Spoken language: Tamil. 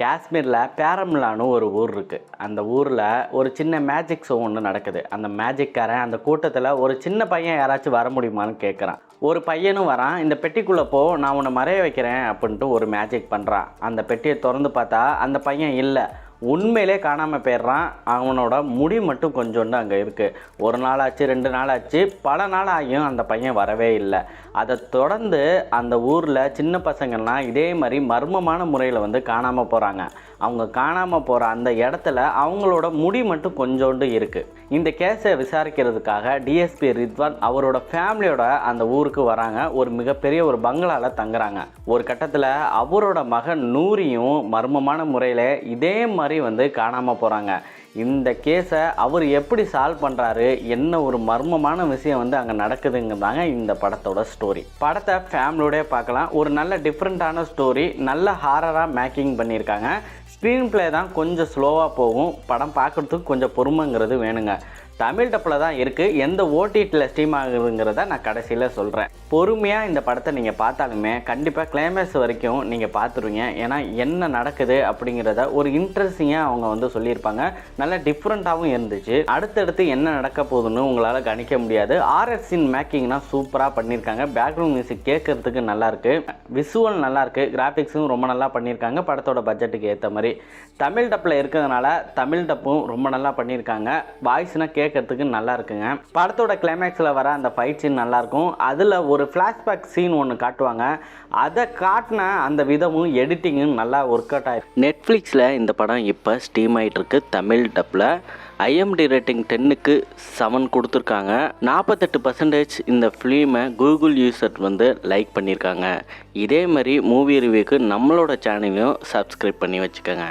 காஷ்மீரில் பேரம்லான்னு ஒரு ஊர் இருக்குது. அந்த ஊரில் ஒரு சின்ன மேஜிக் ஷோ ஒன்று நடக்குது. அந்த மேஜிக்காரன் அந்த கூட்டத்தில் ஒரு சின்ன பையன் யாராச்சும் வர முடியுமான்னு கேட்குறான். ஒரு பையனும் வரான். இந்த பெட்டிக்குள்ளே போ, நான் உன்னை மறைய வைக்கிறேன் அப்படின்ட்டு ஒரு மேஜிக் பண்ணுறான். அந்த பெட்டியை திறந்து பார்த்தா அந்த பையன் இல்லை, உண்மையிலே காணாமல் போயிடுறான். அவனோட முடி மட்டும் கொஞ்சோண்டு அங்கே இருக்குது. ஒரு நாள் ஆச்சு, 2 நாள் ஆச்சு, பல நாள் ஆகியும் அந்த பையன் வரவே இல்லை. அதை தொடர்ந்து அந்த ஊரில் சின்ன பசங்கள்லாம் இதே மாதிரி மர்மமான முறையில் வந்து காணாமல் போகிறாங்க. அவங்க காணாமல் போகிற அந்த இடத்துல அவங்களோட முடி மட்டும் கொஞ்சோண்டு இருக்குது. இந்த கேஸை விசாரிக்கிறதுக்காக டிஎஸ்பி ரித்வான் அவரோட ஃபேமிலியோட அந்த ஊருக்கு வராங்க. ஒரு மிகப்பெரிய ஒரு பங்களாவில் தங்குறாங்க. ஒரு கட்டத்தில் அவரோட மகன் நூரியும் மர்மமான முறையில் இதே மாதிரி வந்து காணாமல் போகிறாங்க. இந்த கேஸை அவர் எப்படி சால்வ் பண்ணுறாரு, என்ன ஒரு மர்மமான விஷயம் வந்து அங்கே நடக்குதுங்கிறதாங்க இந்த படத்தோட ஸ்டோரி. படத்தை ஃபேமிலியோடய பார்க்கலாம். ஒரு நல்ல டிஃப்ரெண்ட்டான ஸ்டோரி, நல்ல ஹாரராக மேக்கிங் பண்ணியிருக்காங்க. ஸ்க்ரீன் ப்ளே தான் கொஞ்சம் ஸ்லோவாக போகும். படம் பார்க்குறதுக்கு கொஞ்சம் பொறுமைங்கிறது வேணுங்க. தமிழ் டப்பில் தான் இருக்குது. எந்த ஓடிடியில் ஸ்ட்ரீம் ஆகுதுங்கிறத நான் கடைசியில் சொல்கிறேன். பொறுமையாக இந்த படத்தை நீங்கள் பார்த்தாலுமே கண்டிப்பாக கிளைமேக்ஸ் வரைக்கும் நீங்கள் பார்த்துருவீங்க. ஏன்னா என்ன நடக்குது அப்படிங்கிறத ஒரு இன்ட்ரெஸ்டிங்காக அவங்க வந்து சொல்லியிருப்பாங்க. நல்லா டிஃப்ரெண்ட்டாகவும் இருந்துச்சு. அடுத்தடுத்து என்ன நடக்க போகுதுன்னு உங்களால் கணிக்க முடியாது. ஆர்எஸ்சின் மேக்கிங்னா சூப்பராக பண்ணியிருக்காங்க. பேக்ரவுண்ட் மியூசிக் கேட்குறதுக்கு நல்லாயிருக்கு, விசுவல் நல்லாயிருக்கு, கிராஃபிக்ஸும் ரொம்ப நல்லா பண்ணியிருக்காங்க. படத்தோட பட்ஜெட்டுக்கு ஏற்ற மாதிரி தமிழ் டப்பில் இருக்கிறதுனால தமிழ் டப்பும் ரொம்ப நல்லா பண்ணியிருக்காங்க. வாய்ஸ்னால் கேட்கறதுக்கு நல்லா இருக்குங்க. படத்தோட கிளைமேக்ஸில் வர அந்த ஃபைட் சீன் நல்லாயிருக்கும். அதில் ஒரு ஃப்ளாஷ்பேக் சீன் ஒன்று காட்டுவாங்க. அதை காட்டின அந்த விதமும் எடிட்டிங்கும் நல்லா ஒர்க் அவுட் ஆகிருக்கு. நெட்ஃப்ளிக்ஸில் இந்த படம் இப்போ ஸ்ட்ரீம் ஆகிட்டுருக்கு தமிழ் டப்பில். IMDb ரேட்டிங் 10க்கு 7 கொடுத்துருக்காங்க. 48% இந்த ஃபிலிமை கூகுள் யூசர் வந்து லைக் பண்ணியிருக்காங்க. இதே மாதிரி மூவி ரிவ்யூக்கு நம்மளோட சேனலையும் சப்ஸ்கிரைப் பண்ணி வச்சுக்கோங்க.